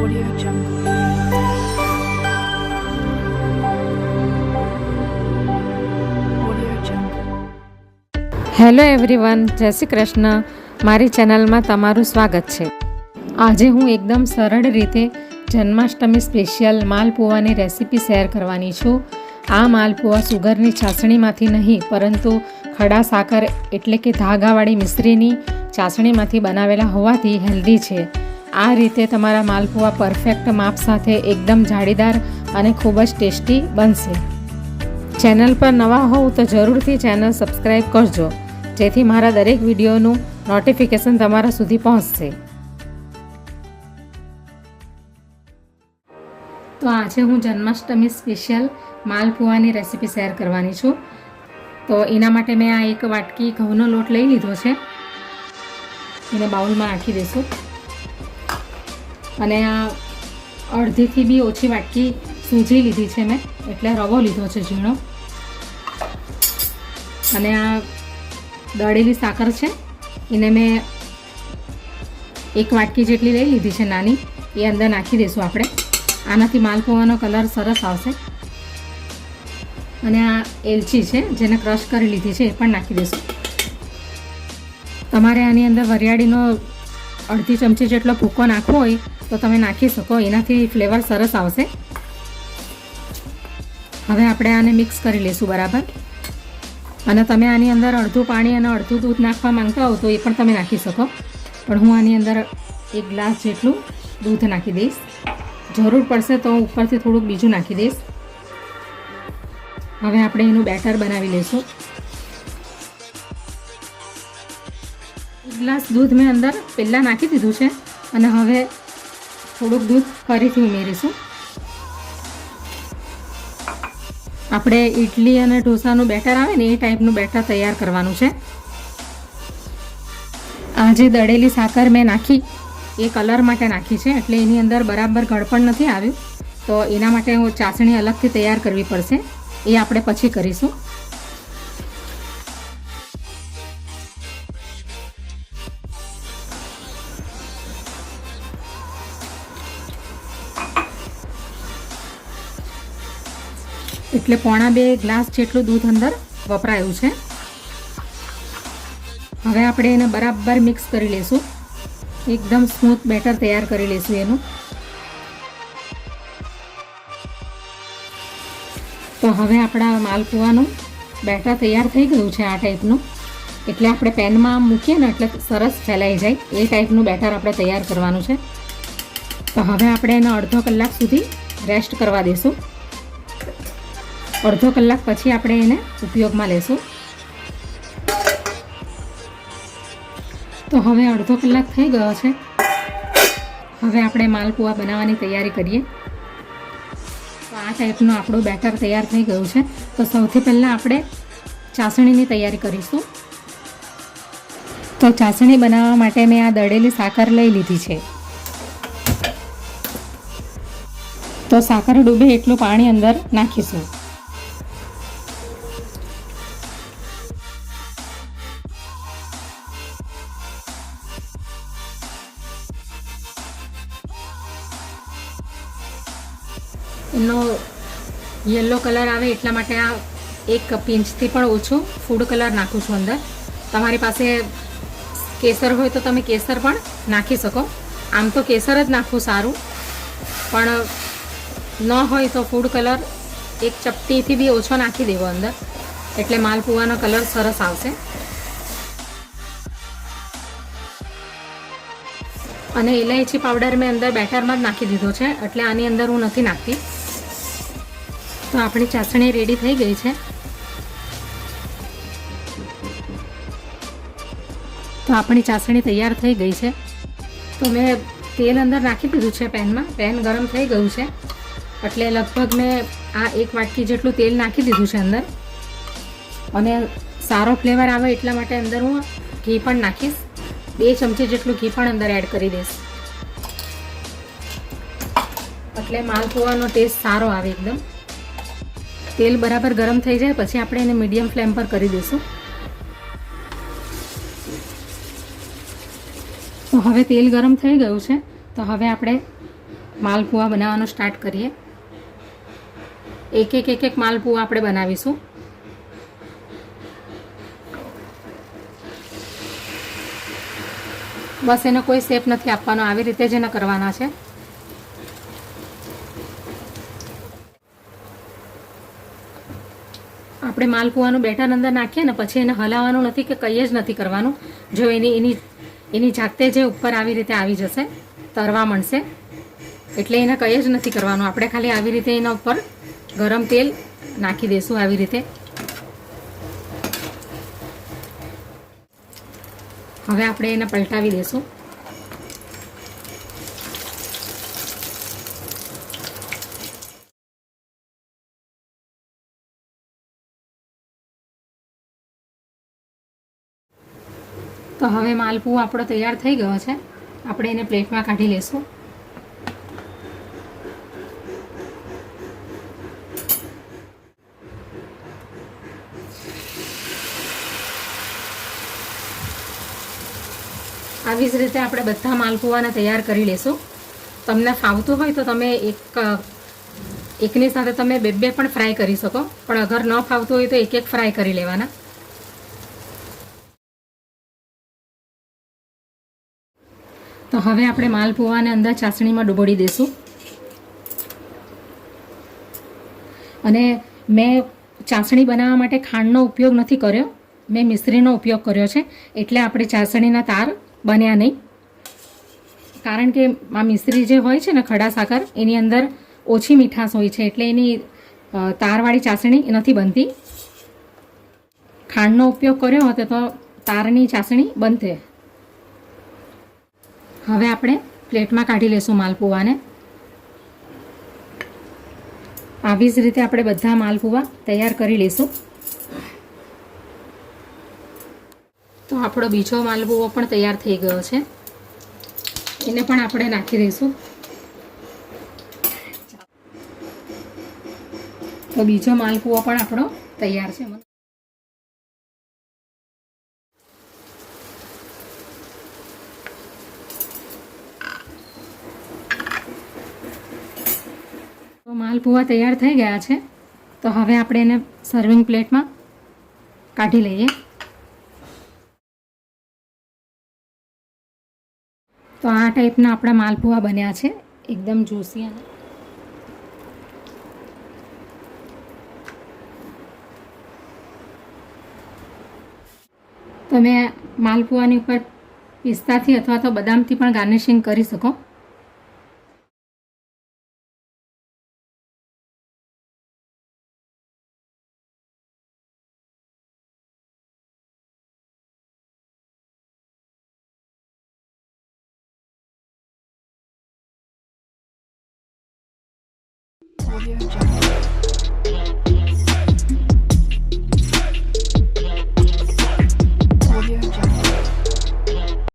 Audio Jungle. Audio Jungle. Hello everyone, જય શ્રી કૃષ્ણ. મારી ચેનલમાં તમારું સ્વાગત છે. આજે હું એકદમ સરળ રીતે જન્માષ્ટમી સ્પેશિયલ માલપુવાની રેસીપી શેર કરવાની છું. આ માલપુવા સુગરની ચાસણીમાંથી નહીં પરંતુ ખડા સાકર એટલે કે ધાગાવાળી મિશ્રીની ચાસણીમાંથી બનાવેલા હોવાથી હેલ્ધી છે. આ રીતે તમારા માલપુવા પરફેક્ટ માપ સાથે એકદમ જાળીદાર અને ખૂબ જ ટેસ્ટી બનશે. ચેનલ પર નવા હોવ તો જરૂરથી ચેનલ સબસ્ક્રાઈબ કરજો, જેથી મારા દરેક વિડીયોનું નોટિફિકેશન તમારા સુધી પહોંચશે. તો આજે હું જન્માષ્ટમી સ્પેશિયલ માલપુવાની રેસીપી શેર કરવાની છું. તો એના માટે મેં આ એક વાટકી ઘઉંનો લોટ લઈ લીધો છે. એને બાઉલમાં નાખી દઈશું. અને આ અડધીથી બી ઓછી વાટકી સૂજી લીધી છે મેં, એટલે રવો લીધો છે ઝીણો. અને આ દળેલી સાકર છે, એને મેં એક વાટકી જેટલી લઈ લીધી છે નાની, એ અંદર નાખી દઈશું આપણે. આનાથી માલપુવાનો કલર સરસ આવશે. અને આ એલચી છે જેને ક્રશ કરી લીધી છે, એ પણ નાખી દઈશું. તમારે આની અંદર વરિયાળીનો અડધી ચમચી જેટલો ભૂકો નાખવો હોય તો તમે નાખી શકો, એનાથી ફ્લેવર સરસ આવશે. હવે આપણે આને મિક્સ કરી લઈશું બરાબર. અને તમે આની અંદર અડધું પાણી અને અડધું દૂધ નાખવા માંગતા હો તો એ પણ તમે નાખી શકો, પણ હું આની અંદર 1 ગ્લાસ જેટલું દૂધ નાખી દઈશ. જરૂર પડશે તો હું ઉપરથી થોડુંક બીજું નાખી દઈશ. હવે આપણે એનું બેટર બનાવી લઈશું. 1 ગ્લાસ દૂધ મેં અંદર પહેલાં નાખી દીધું છે અને હવે થોડુંક દૂધ ફરીથી ઉમેરીશું. આપણે ઇડલી અને ઢોસાનું બેટર આવે ને એ ટાઈપનું બેટર તૈયાર કરવાનું છે. આ જે દળેલી સાકર મેં નાખી એ કલર માટે નાખી છે, એટલે એની અંદર બરાબર ગળપણ નથી આવ્યું. તો એના માટે હું ચાસણી અલગથી તૈયાર કરવી પડશે, એ આપણે પછી કરીશું. એટલે 1.25 ગ્લાસ જેટલું દૂધ અંદર વપરાયું છે. હવે આપણે એને બરાબર મિક્સ કરી લઈશું. એકદમ સ્મૂથ બેટર તૈયાર કરી લઈશું એનું. તો હવે આપણા માલપુવાનું બેટર તૈયાર થઈ ગયું છે આ ટાઈપનું. એટલે આપણે પેનમાં મૂકીએ ને એટલે સરસ ફેલાઈ જાય એ ટાઈપનું બેટર આપણે તૈયાર કરવાનું છે. તો હવે આપણે એને અડધો કલાક સુધી રેસ્ટ કરવા દઈશું. અડધો કલાક પછી આપણે એને ઉપયોગમાં લેશું. તો હવે અડધો કલાક થઈ ગયો છે. હવે આપણે માલપુઆ બનાવવાની તૈયારી કરીએ. તો આ ટાઈપનું આપણું બેટર તૈયાર થઈ ગયું છે. તો સૌથી પહેલાં આપણે ચાસણીની તૈયારી કરીશું. તો ચાસણી બનાવવા માટે મેં આ દળેલી સાકર લઈ લીધી છે. તો સાકર ડૂબે એટલું પાણી અંદર નાખીશું. એનો યલો કલર આવે એટલા માટે આ 1 પિંચથી પણ ઓછું ફૂડ કલર નાખું છું અંદર. તમારી પાસે કેસર હોય તો તમે કેસર પણ નાખી શકો. આમ તો કેસર જ નાખવું સારું, પણ ન હોય તો ફૂડ કલર 1 ચપટીથી બી ઓછો નાખી દેવો અંદર, એટલે માલપુવાનો કલર સરસ આવશે. અને ઇલાયચી પાવડર મેં અંદર બેટરમાં જ નાખી દીધો છે, એટલે આની અંદર હું નથી નાખતી. તો આપણી ચાસણી રેડી થઈ ગઈ છે. તો આપણી ચાસણી તૈયાર થઈ ગઈ છે. તો મેં તેલ અંદર નાખી દીધું છે પેનમાં. પેન ગરમ થઈ ગયું છે, એટલે લગભગ મેં આ 1 વાટકી જેટલું તેલ નાખી દીધું છે અંદર. અને સારો ફ્લેવર આવે એટલા માટે અંદર હું ઘી પણ નાખીશ. 2 ચમચી જેટલું ઘી પણ અંદર એડ કરી દઈશ, એટલે માલપુવાનો ટેસ્ટ સારો આવે એકદમ. તેલ બરાબર ગરમ થઈ જાય પછી આપણે એને મીડિયમ ફ્લેમ પર કરી દઈશું. તો હવે તેલ ગરમ થઈ ગયું છે. તો હવે આપણે માલપુઆ બનાવવાનું સ્ટાર્ટ કરીએ. એક માલપુઆ આપણે બનાવીશું. બસ એનો કોઈ શેપ નથી આપવાનો, આવી રીતે જ એને કરવાના છે. આપણે માલપુઆનું બેટર અંદર નાખીએ ને પછી એને હલાવવાનું નથી કે કંઈ જ નથી કરવાનું. જો એની જાતે જે ઉપર આવી રીતે આવી જશે, તરવા મળશે, એટલે એને કંઈ જ નથી કરવાનું. આપણે ખાલી આવી રીતે એના ઉપર ગરમ તેલ નાખી દઈશું આવી રીતે. હવે આપણે એને પલટાવી દઈશું. તો હવે માલપુઆ આપણો તૈયાર થઈ ગયો છે. આપણે એને પ્લેટમાં કાઢી લઈશું. આવી જ રીતે આપણે બધા માલપુઆને તૈયાર કરી લઈશું. તમને ફાવતું હોય તો તમે એકની સાથે તમે બે પણ ફ્રાય કરી શકો, પણ અગર ન ફાવતું હોય તો એક ફ્રાય કરી લેવાના. તો હવે આપણે માલપુઆને અંદર ચાસણીમાં ડૂબોળી દઈશું. અને મેં ચાસણી બનાવવા માટે ખાંડનો ઉપયોગ નથી કર્યો, મેં મિશ્રીનો ઉપયોગ કર્યો છે. એટલે આપણે ચાસણીના તાર બન્યા નહીં. કારણ કે આ મિશ્રી જે હોય છે ને, ખડા સાકર, એની અંદર ઓછી મીઠાશ હોય છે, એટલે એની તારવાળી ચાસણી નથી બનતી. ખાંડનો ઉપયોગ કર્યો હોત તો તારની ચાસણી બનતે. હવે આપણે પ્લેટમાં કાઢી લઈશું માલપુઆને. આવી જ રીતે આપણે બધા માલપુઆ તૈયાર કરી લઈશું. તો આપણો બીજો માલપુઓ પણ તૈયાર થઈ ગયો છે. એને પણ આપણે નાખી દઈશું. તો બીજો માલપુઓ પણ આપણો તૈયાર છે. તો માલપુઆ તૈયાર થઈ ગયા છે. તો હવે આપણે એને સર્વિંગ પ્લેટમાં કાઢી લઈએ. તો આ ટાઈપના આપણા માલપુઆ બન્યા છે, એકદમ જ્યુસી. અને તમે માલપુઆની ઉપર પિસ્તાથી અથવા તો બદામથી પણ ગાર્નિશિંગ કરી શકો. Audio Jungle.